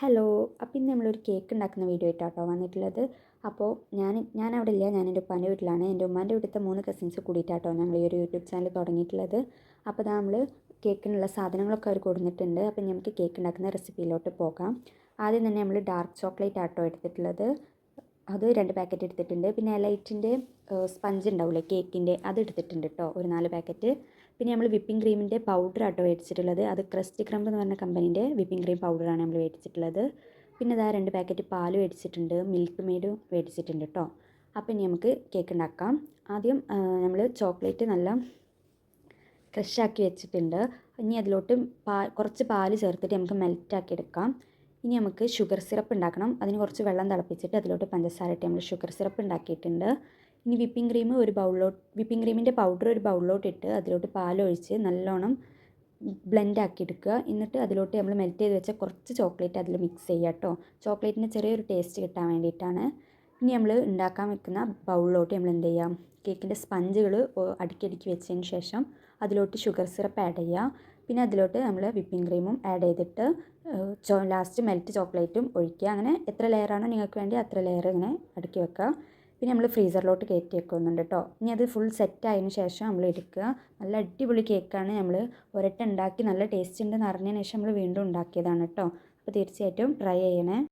Hello. അപ്പോൾ ഇന്ന് നമ്മളൊരു കേക്ക് ഉണ്ടാക്കുന്ന വീഡിയോ ആയിട്ടാട്ടോ വന്നിട്ടുള്ളത്. അപ്പോൾ ഞാൻ അവിടെ ഇല്ല, ഞാൻ എൻ്റെ ഉപ്പാൻ്റെ വീട്ടിലാണ്. എൻ്റെ ഉമ്മാൻ്റെ വീട്ടിലത്തെ 3 കസിൻസ് കൂടിയിട്ടാട്ടോ ഞങ്ങൾ ഈ ഒരു യൂട്യൂബ് ചാനൽ തുടങ്ങിയിട്ടുള്ളത്. അപ്പോൾ നമ്മൾ കേക്കിനുള്ള സാധനങ്ങളൊക്കെ അവർ കൊടുത്തിട്ടുണ്ട്. അപ്പോൾ നമുക്ക് കേക്ക് ഉണ്ടാക്കുന്ന റെസിപ്പിയിലോട്ട് പോകാം. ആദ്യം തന്നെ നമ്മൾ ഡാർക്ക് ചോക്ലേറ്റ് ആട്ടോ എടുത്തിട്ടുള്ളത്. അത് 2 പാക്കറ്റ് എടുത്തിട്ടുണ്ട്. പിന്നെ എലൈറ്റിൻ്റെ സ്പഞ്ച് ഉണ്ടാവില്ലേ കേക്കിൻ്റെ, അത് എടുത്തിട്ടുണ്ട് കേട്ടോ, ഒരു 4 പാക്കറ്റ്. പിന്നെ നമ്മൾ വിപ്പിംഗ് ക്രീമിൻ്റെ പൗഡർ ആട്ടോ മേടിച്ചിട്ടുള്ളത്. അത് ക്രസ്റ്റി ക്രംബ് എന്ന് പറഞ്ഞ കമ്പനീൻ്റെ വിപ്പിംഗ് ക്രീം പൗഡറാണ് നമ്മൾ മേടിച്ചിട്ടുള്ളത്. പിന്നെ ഇതാ 2 പാക്കറ്റ് പാൽ മേടിച്ചിട്ടുണ്ട്, മിൽക്ക് മെയ്ഡും മേടിച്ചിട്ടുണ്ട് കേട്ടോ. അപ്പോൾ ഇനി നമുക്ക് കേക്ക് ഉണ്ടാക്കാം. ആദ്യം നമ്മൾ ചോക്ലേറ്റ് നല്ല ക്രഷാക്കി വെച്ചിട്ടുണ്ട്. ഇനി അതിലോട്ട് കുറച്ച് പാൽ ചേർത്തിട്ട് നമുക്ക് മെൽറ്റാക്കി എടുക്കാം. ഇനി നമുക്ക് ഷുഗർ സിറപ്പ് ഉണ്ടാക്കണം. അതിന് കുറച്ച് വെള്ളം തിളപ്പിച്ചിട്ട് അതിലോട്ട് പഞ്ചസാര ഇട്ട് നമ്മൾ ഷുഗർ സിറപ്പ് ഉണ്ടാക്കിയിട്ടുണ്ട്. ഇനി വിപ്പിംഗ് ക്രീമിൻ്റെ പൗഡർ ഒരു ബൗളിലോട്ട് ഇട്ട് അതിലോട്ട് പാലൊഴിച്ച് നല്ലോണം ബ്ലെൻഡ് ആക്കി എടുക്കുക. എന്നിട്ട് അതിലോട്ട് നമ്മൾ മെൽറ്റ് ചെയ്ത് വെച്ച കുറച്ച് ചോക്ലേറ്റ് അതിൽ മിക്സ് ചെയ്യുക കേട്ടോ. ചോക്ലേറ്റിന് ചെറിയൊരു ടേസ്റ്റ് കിട്ടാൻ വേണ്ടിയിട്ടാണ്. ഇനി നമ്മൾ ഉണ്ടാക്കാൻ വെക്കുന്ന ബൗളിലോട്ട് നമ്മൾ എന്ത് ചെയ്യാം, കേക്കിൻ്റെ സ്പഞ്ചുകൾ അടുക്കി വെച്ചതിന് ശേഷം അതിലോട്ട് ഷുഗർ സിറപ്പ് ആഡ് ചെയ്യുക. പിന്നെ അതിലോട്ട് നമ്മൾ വിപ്പിംഗ് ക്രീമും ആഡ് ചെയ്തിട്ട് ലാസ്റ്റ് മെൽറ്റ് ചോക്ലേറ്റും ഒഴിക്കുക. അങ്ങനെ എത്ര ലെയറാണോ നിങ്ങൾക്ക് വേണ്ടി അത്ര ലെയർ ഇങ്ങനെ അടുക്കി വെക്കുക. പിന്നെ നമ്മൾ ഫ്രീസറിലോട്ട് കയറ്റി വെക്കുന്നുണ്ട് കേട്ടോ. ഇനി അത് ഫുൾ സെറ്റ് ആയതിന് ശേഷം നമ്മൾ എടുക്കുക. നല്ല അടിപൊളി കേക്കാണ്. നമ്മൾ ഒരട്ടം ഉണ്ടാക്കി നല്ല ടേസ്റ്റ് ഉണ്ടെന്ന് അറിഞ്ഞതിന് ശേഷം നമ്മൾ വീണ്ടും ഉണ്ടാക്കിയതാണ് കേട്ടോ. അപ്പോൾ തീർച്ചയായിട്ടും ട്രൈ ചെയ്യണേ.